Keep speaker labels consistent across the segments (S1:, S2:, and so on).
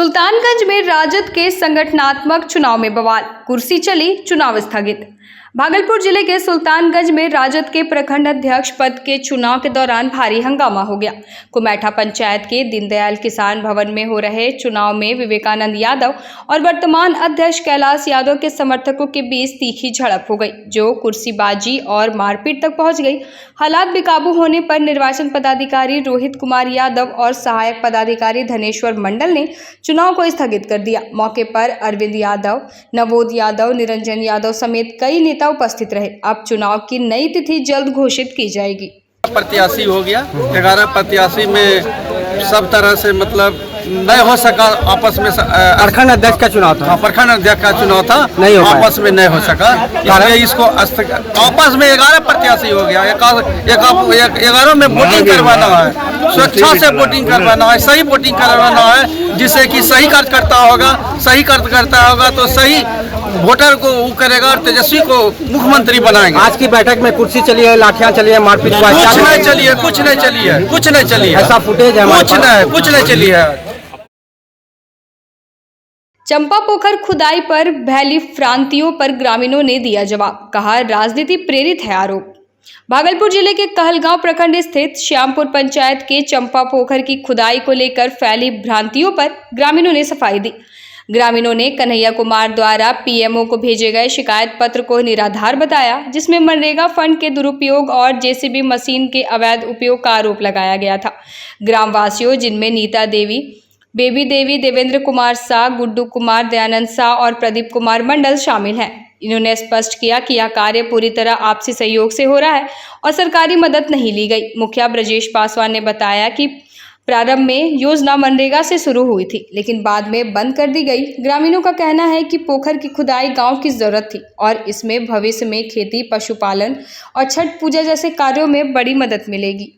S1: सुल्तानगंज में राजद के संगठनात्मक चुनाव में बवाल, कुर्सी चली, चुनाव स्थगित। भागलपुर जिले के सुल्तानगंज में राजद के प्रखंड अध्यक्ष पद के चुनाव के दौरान भारी हंगामा हो गया। कुमैठा पंचायत के दीनदयाल किसान भवन में हो रहे चुनाव में विवेकानंद यादव और वर्तमान अध्यक्ष कैलाश यादव के समर्थकों के बीच तीखी झड़प हो गई, जो कुर्सीबाजी और मारपीट तक पहुंच गई। हालात बेकाबू होने पर निर्वाचन पदाधिकारी रोहित कुमार यादव और सहायक पदाधिकारी धनेश्वर मंडल ने चुनाव को स्थगित कर दिया। मौके पर अरविंद यादव, नवोद यादव, निरंजन यादव समेत कई नेता उपस्थित रहे। अब चुनाव की नई तिथि जल्द घोषित की जाएगी।
S2: प्रत्याशी हो गया, 11 प्रत्याशी में सब तरह से मतलब नहीं हो सका। आपस में
S3: प्रखंड अध्यक्ष का चुनाव था,
S2: प्रखंड अध्यक्ष का चुनाव था,
S3: नहीं हो
S2: आपस में नहीं हो सका। इसलिए इसको आपस में 11 प्रत्याशी हो गया। 11 में वोटिंग करवाना है, स्वेच्छा से वोटिंग करवाना है, सही वोटिंग करवाना है, जिससे कि सही कार्यकर्ता होगा तो सही वोटर को वो करेगा और तेजस्वी को मुख्यमंत्री बनाएंगे।
S3: आज की बैठक में कुर्सी चली है, लाठियां चली है, मारपीट हुआ,
S2: कुछ नहीं चली है।
S3: ऐसा फुटेज है,
S2: कुछ नहीं चली है।
S1: चंपा पोखर खुदाई पर भैली फ्रांतियों पर ग्रामीणों ने दिया जवाब, कहा राजनीति प्रेरित है आरोप। भागलपुर जिले के कहलगांव प्रखंड स्थित श्यामपुर पंचायत के चंपा पोखर की खुदाई को लेकर फैली भ्रांतियों पर ग्रामीणों ने सफाई दी। ग्रामीणों ने कन्हैया कुमार द्वारा पीएमओ को भेजे गए शिकायत पत्र को निराधार बताया, जिसमें मनरेगा फंड के दुरुपयोग और जेसीबी मशीन के अवैध उपयोग का आरोप लगाया गया था। ग्रामवासियों, जिनमें नीता देवी, बेबी देवी, देवेंद्र कुमार शाह, गुड्डू कुमार, दयानंद शाह और प्रदीप कुमार मंडल शामिल हैं। इन्होंने स्पष्ट किया कि यह कार्य पूरी तरह आपसी सहयोग से हो रहा है और सरकारी मदद नहीं ली गई। मुखिया ब्रजेश पासवान ने बताया कि प्रारंभ में योजना मनरेगा से शुरू हुई थी, लेकिन बाद में बंद कर दी गई। ग्रामीणों का कहना है कि पोखर की खुदाई गांव की जरूरत थी और इसमें भविष्य में खेती, पशुपालन और छठ पूजा जैसे कार्यों में बड़ी मदद मिलेगी।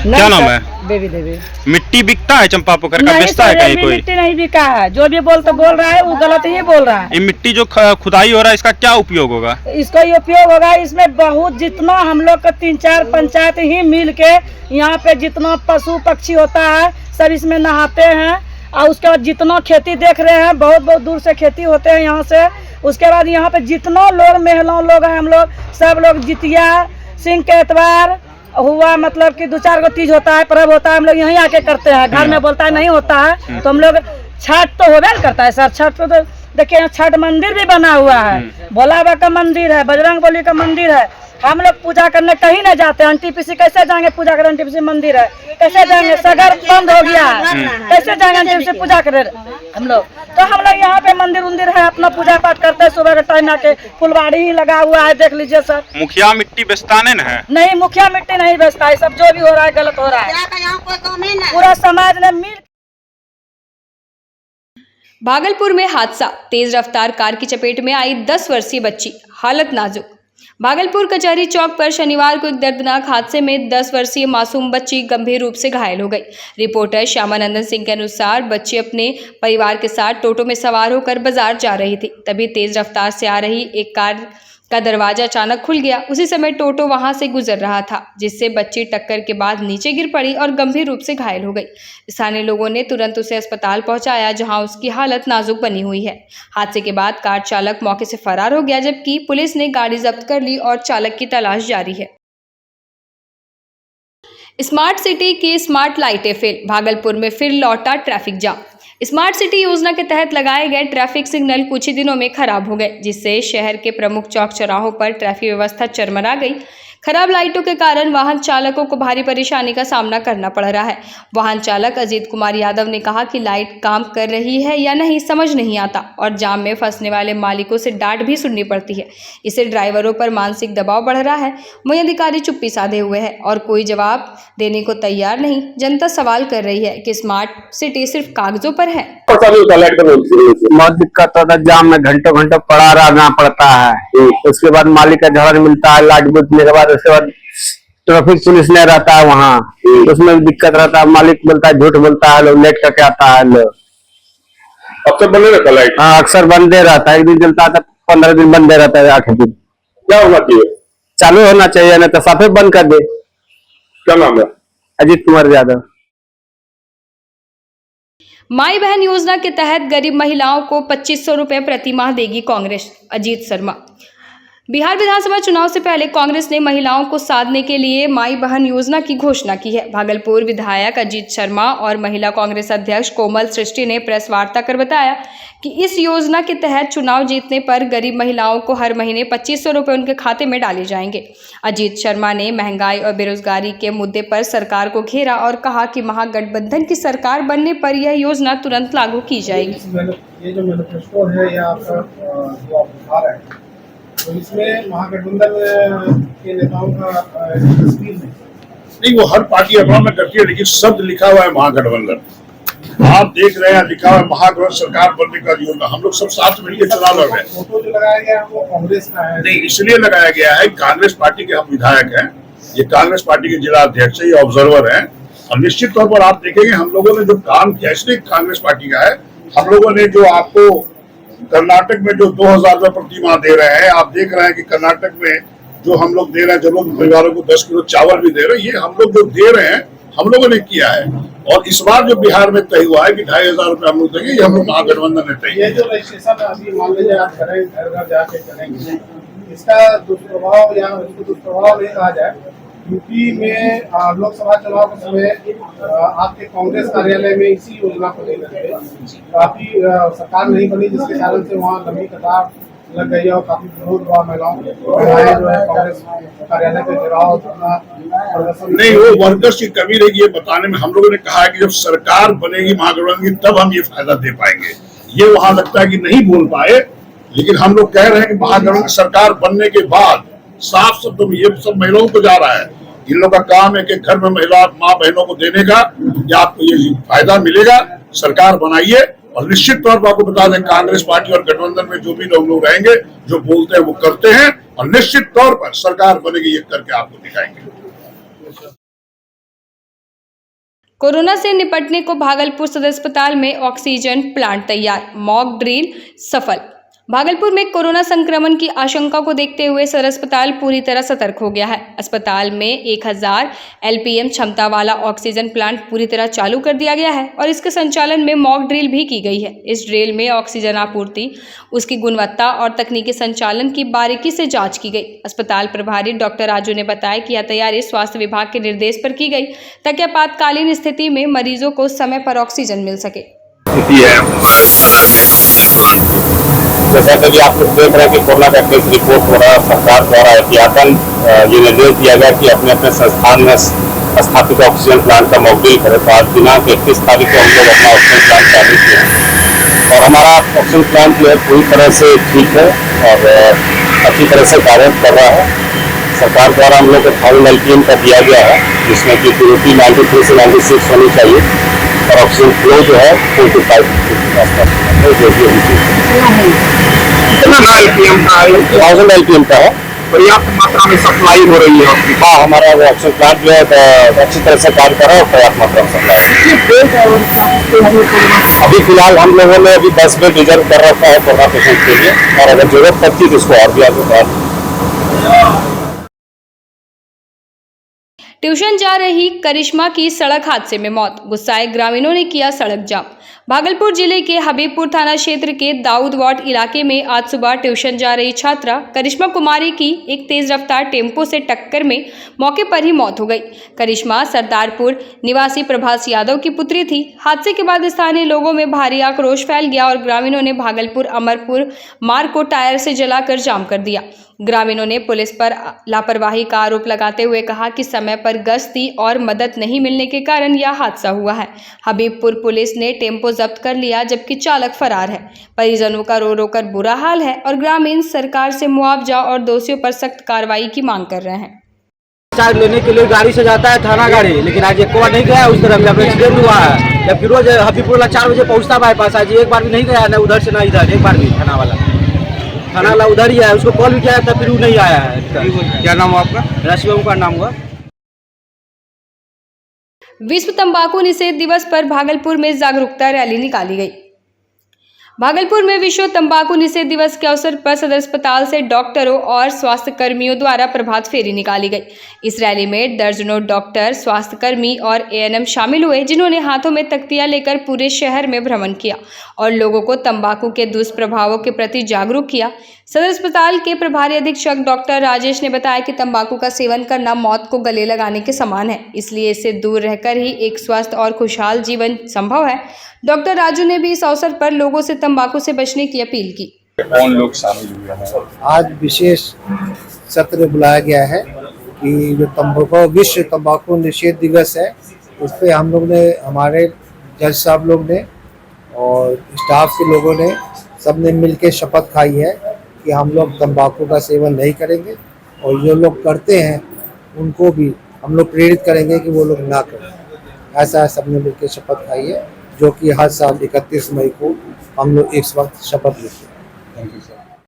S4: क्या नाम है?
S5: बेबी देवी।
S4: मिट्टी बिकता है चंपा पोखर का, बेचता है कहीं कोई?
S5: मिट्टी नहीं बिका है, जो भी बोल रहा है वो गलत ही बोल रहा है।
S4: ये मिट्टी जो खुदाई हो रहा है, इसका क्या उपयोग होगा?
S5: इसका उपयोग होगा, इसमें बहुत जितना हम लोग का 3-4 पंचायत ही मिल के यहाँ पे जितना पशु पक्षी होता है सब इसमें नहाते हैं। और उसके बाद जितना खेती देख रहे हैं, बहुत दूर से खेती होते हैं यहाँ से। उसके बाद यहाँ पे जितना लोग महिलाओं लोग हैं, हम लोग सब लोग जितिया, सिंह के एतवार हुआ, मतलब कि 2-4 गो तीज होता है, पर्व होता है, हम लोग यहीं आके करते हैं। घर में बोलता है नहीं होता है, तो हम लोग छठ तो होबे करता है सर। छठ तो देखिए यहाँ छठ मंदिर भी बना हुआ है, भोला बाबा का मंदिर है, बजरंग बली का मंदिर है। हम लोग पूजा करने कहीं नहीं जाते हैं। एनटीपीसी कैसे जाएंगे पूजा करने? एनटीपीसी मंदिर है, कैसे जाएंगे? सगर बंद हो गया है, कैसे जाएंगे एनटीपीसी पूजा करने हम लोग? तो हम लोग यहाँ पे मंदिर है, अपना पूजा पाठ करते हैं। सुबह के टाइम आके फुलवाड़ी ही लगा हुआ है, देख लीजिए सर।
S4: मुखिया मिट्टी बेचता
S5: नहीं, मुखिया मिट्टी नहीं बेचता है। सब जो भी हो रहा है गलत हो रहा है। पूरा समाज ने मिल।
S1: भागलपुर में हादसा, तेज रफ्तार कार की चपेट में आई 10 वर्षीय बच्ची, हालत नाजुक। भागलपुर कचहरी चौक पर शनिवार को एक दर्दनाक हादसे में 10 वर्षीय मासूम बच्ची गंभीर रूप से घायल हो गई। रिपोर्टर श्यामानंदन सिंह के अनुसार बच्ची अपने परिवार के साथ टोटो में सवार होकर बाजार जा रही थी। तभी तेज रफ्तार से आ रही एक कार का दरवाजा अचानक खुल गया। उसी समय टोटो वहां से गुजर रहा था, जिससे बच्ची टक्कर के बाद नीचे गिर पड़ी और गंभीर रूप से घायल हो गई। स्थानीय लोगों ने तुरंत उसे अस्पताल पहुंचाया, जहां उसकी हालत नाजुक बनी हुई है। हादसे के बाद कार चालक मौके से फरार हो गया, जबकि पुलिस ने गाड़ी जब्त कर ली और चालक की तलाश जारी है। स्मार्ट सिटी की स्मार्ट लाइटें फेल, भागलपुर में फिर लौटा ट्रैफिक जाम। स्मार्ट सिटी योजना के तहत लगाए गए ट्रैफिक सिग्नल कुछ ही दिनों में खराब हो गए, जिससे शहर के प्रमुख चौक चौराहों पर ट्रैफिक व्यवस्था चरमरा गई। खराब लाइटों के कारण वाहन चालकों को भारी परेशानी का सामना करना पड़ रहा है। वाहन चालक अजीत कुमार यादव ने कहा कि लाइट काम कर रही है या नहीं समझ नहीं आता और जाम में फंसने वाले मालिकों से डांट भी सुननी पड़ती है। इससे ड्राइवरों पर मानसिक दबाव बढ़ रहा है। वहीं अधिकारी चुप्पी साधे हुए हैं और कोई जवाब देने को तैयार नहीं। जनता सवाल कर रही है कि स्मार्ट सिटी सिर्फ कागजों पर है।
S3: बहुत दिक्कत होता है, जाम में घंटों पड़ा रहना पड़ता है। उसके बाद मालिक का झगड़ा मिलता है, लाइट बुझने के बाद उसके बाद ट्रैफिक पुलिस नहीं रहता है वहाँ, उसमें भी दिक्कत रहता है। मालिक बोलता है, झूठ बोलता है, लोग लेट करके आता है। लोग
S6: अक्सर बंद रहता लाइट?
S3: हाँ, अक्सर बंदे रहता है। एक दिन चलता है, 15 दिन बंदे रहता है, 8 दिन।
S6: क्या होना चाहिए?
S3: चालू होना चाहिए, नहीं तो साफे बंद कर दे।
S6: क्या नाम है?
S3: अजीत कुमार यादव।
S1: माई बहन योजना के तहत गरीब महिलाओं को 2500 रुपये प्रति माह देगी कांग्रेस। अजीत शर्मा। बिहार विधानसभा चुनाव से पहले कांग्रेस ने महिलाओं को साधने के लिए माई बहन योजना की घोषणा की है। भागलपुर विधायक अजीत शर्मा और महिला कांग्रेस अध्यक्ष कोमल सृष्टि ने प्रेस वार्ता कर बताया कि इस योजना के तहत चुनाव जीतने पर गरीब महिलाओं को हर महीने 2500 रुपये उनके खाते में डाले जाएंगे। अजीत शर्मा ने महंगाई और बेरोजगारी के मुद्दे पर सरकार को घेरा और कहा कि महागठबंधन की सरकार बनने पर यह योजना तुरंत लागू की जाएगी।
S7: ये जो मैनिफेस्टो है या आपका जो आप दिखा रहे हैं, तो इसमें महागठबंधन के नेताओं का तस्वीर नहीं,
S6: वो हर पार्टी अपना में करती है, लेकिन शब्द लिखा हुआ है महागठबंधन। आप देख रहे हैं लिखा हुआ है महागठबंधन सरकार बनने का योजना। हम लोग सब साथ मिलकर चुनाव लड़ रहे हैं।
S7: फोटो जो लगाया गया है वो कांग्रेस का है।
S6: नहीं, इसलिए लगाया गया है, कांग्रेस पार्टी के हम विधायक हैं, ये कांग्रेस पार्टी के जिला अध्यक्ष है, ये ऑब्जर्वर हैं, और निश्चित तौर पर आप देखेंगे हम लोगों ने जो काम किया, इसलिए कांग्रेस पार्टी का है। हम लोगों ने जो आपको कर्नाटक में जो 2000 रुपये प्रति माह दे रहे हैं, आप देख रहे हैं कि कर्नाटक में जो हम लोग दे रहे हैं, जो लोग परिवारों को 10 किलो चावल भी दे रहे हैं, ये हम लोग जो दे रहे हैं हम लोगों ने किया है। और इस बार जो बिहार में तय हुआ है कि 2500 रुपये हम लोग देंगे, ये हम लोग महागठबंधन ने तय।
S7: ये जो रजिस्ट्रेशन अभी मान लीजिए आप करेंगे, घर घर जाके करेंगे, इसका दुष्प्रभाव या उसको दुष्प्रभाव नहीं कहा जाए। यूपी में लोकसभा चुनाव के समय आपके कांग्रेस कार्यालय में इसी योजना को लेकर काफी सरकार नहीं बनी, जिसके कारण से वहाँ लंबी कतार लग गई और काफी विरोध हुआ। महिलाएं जो है कांग्रेस कार्यालय पे घेराव प्रदर्शन।
S6: नहीं, वो वर्कर्स की कमी रहेगी, ये बताने में हम लोगों ने कहा है कि जब सरकार बनेगी महागठबंधन की, तब हम ये फायदा दे पाएंगे। ये वहां लगता है कि नहीं बोल पाए, लेकिन हम लोग कह रहे हैं कि महागठबंधन की सरकार बनने के बाद साफ शब्दों में ये सब महिलाओं को जा रहा है। इन लोगों का काम है कि घर में महिला माँ बहनों को देने का, या आपको ये फायदा मिलेगा, सरकार बनाइए। और निश्चित तौर पर आपको बता दें, कांग्रेस पार्टी और गठबंधन में जो भी लोग रहेंगे, जो बोलते हैं वो करते हैं, और निश्चित तौर पर सरकार बनेगी, ये करके आपको दिखाएंगे।
S1: कोरोना से निपटने को भागलपुर सदर अस्पताल में ऑक्सीजन प्लांट तैयार, मॉक ड्रिल सफल। भागलपुर में कोरोना संक्रमण की आशंका को देखते हुए सदर अस्पताल पूरी तरह सतर्क हो गया है। अस्पताल में 1000 LPM क्षमता वाला ऑक्सीजन प्लांट पूरी तरह चालू कर दिया गया है और इसके संचालन में मॉक ड्रिल भी की गई है। इस ड्रिल में ऑक्सीजन आपूर्ति, उसकी गुणवत्ता और तकनीकी संचालन की बारीकी से जांच की गई। अस्पताल प्रभारी डॉक्टर राजू ने बताया कि यह तैयारी स्वास्थ्य विभाग के निर्देश पर की गई ताकि आपातकालीन स्थिति में मरीजों को समय पर ऑक्सीजन मिल सके।
S8: जैसा कि आप लोग देख रहे हैं कि कोरोना का केस रिपोर्ट हो रहा है, सरकार द्वारा एहतियातन ये निर्देश दिया गया कि अपने अपने संस्थान में स्थापित ऑक्सीजन प्लांट का मॉक ड्रिल करें। तो आज दिनांक 31 तारीख को हम लोग अपना ऑक्सीजन प्लांट चालू किए और हमारा ऑक्सीजन प्लांट जो है पूरी तरह से ठीक है और अच्छी तरह से कार्य कर रहा है। सरकार द्वारा हम लोग को 1000 LPM का दिया गया है, जिसमें कि प्योरिटी 93 से 96 होनी चाहिए और ऑक्सीजन फ्लो जो है 45 के आसपास जो भी
S6: कितना LPM का है?
S8: 1000 LPM का है।
S6: पर्याप्त मात्रा में सप्लाई हो रही है।
S8: हाँ, हमारा ऑक्सीजन प्लांट जो है अच्छी तरह से कार्य कर रहा है और पर्याप्त मात्रा में सप्लाई। अभी फिलहाल हम लोगों ने अभी 10 बेड रिजर्व कर रखा है कोरोना पेशेंट के लिए, और अगर जरूरत पड़ती है तो इसको और भी आगे बढ़ा।
S1: ट्यूशन जा रही करिश्मा की सड़क हादसे में मौत, गुस्साए ग्रामीणों ने किया सड़क जाम। भागलपुर जिले के हबीबपुर थाना क्षेत्र के दाऊद वार्ड इलाके में आज सुबह ट्यूशन जा रही छात्रा करिश्मा कुमारी की एक तेज रफ्तार टेम्पो से टक्कर में मौके पर ही मौत हो गई। करिश्मा सरदारपुर निवासी प्रभास यादव की पुत्री थी। हादसे के बाद स्थानीय लोगों में भारी आक्रोश फैल गया और ग्रामीणों ने भागलपुर अमरपुर मार्ग को टायर से जलाकर जाम कर दिया। ग्रामीणों ने पुलिस पर लापरवाही का आरोप लगाते हुए कहा कि समय पर गश्ती और मदद नहीं मिलने के कारण यह हादसा हुआ है। हबीबपुर पुलिस ने टेम्पो जब्त कर लिया, जबकि चालक फरार है। परिजनों का रो रो कर बुरा हाल है और ग्रामीण सरकार से मुआवजा और दोषियों पर सख्त कार्रवाई की मांग कर रहे हैं।
S9: चार्ज लेने के लिए गाड़ी से जाता है थाना गाड़ी, लेकिन आज एक बार नहीं गया उस तरफ, जब एक्सीडेंट हुआ है। जबकि रोज हबीबपुर 4 बजे पहुँचता बाईपास, आज एक बार भी नहीं गया, न उधर से न इधर, एक बार भी थाना वाला उधर ही है। उसको कॉल भी किया था, फिर वो नहीं आया है।
S2: क्या नाम हुआ आपका?
S9: राशिबाबू का नाम हुआ।
S1: विश्व तंबाकू निषेध दिवस पर भागलपुर में जागरूकता रैली निकाली गई। भागलपुर में विश्व तंबाकू निषेध दिवस के अवसर पर सदर अस्पताल से डॉक्टरों और स्वास्थ्य कर्मियों द्वारा प्रभात फेरी निकाली गई। इस रैली में दर्जनों डॉक्टर, स्वास्थ्य कर्मी और एएनएम शामिल हुए, जिन्होंने हाथों में तख्तियां लेकर पूरे शहर में भ्रमण किया और लोगों को तंबाकू के दुष्प्रभावों के प्रति जागरूक किया। सदर अस्पताल के प्रभारी अधीक्षक डॉक्टर राजेश ने बताया कि तंबाकू का सेवन करना मौत को गले लगाने के समान है, इसलिए इससे दूर रहकर ही एक स्वस्थ और खुशहाल जीवन संभव है। डॉक्टर राजू ने भी इस अवसर पर लोगों से तंबाकू से बचने की अपील की।
S4: कौन लोग शामिल हुए हैं?
S7: आज विशेष सत्र बुलाया गया है कि जो विश्व तंबाकू निषेध दिवस है, उस पर हम लोग ने, हमारे जज साहब लोग ने और स्टाफ के लोगों ने सबने मिलकर शपथ खाई है कि हम लोग तंबाकू का सेवन नहीं करेंगे और जो लोग करते हैं उनको भी हम लोग प्रेरित करेंगे कि वो लोग ना करें। ऐसा सबने मिलकर शपथ खाई है, जो कि हर साल 31 मई को हम लोग एक वक्त शपथ लेते हैं।
S4: Thank you sir.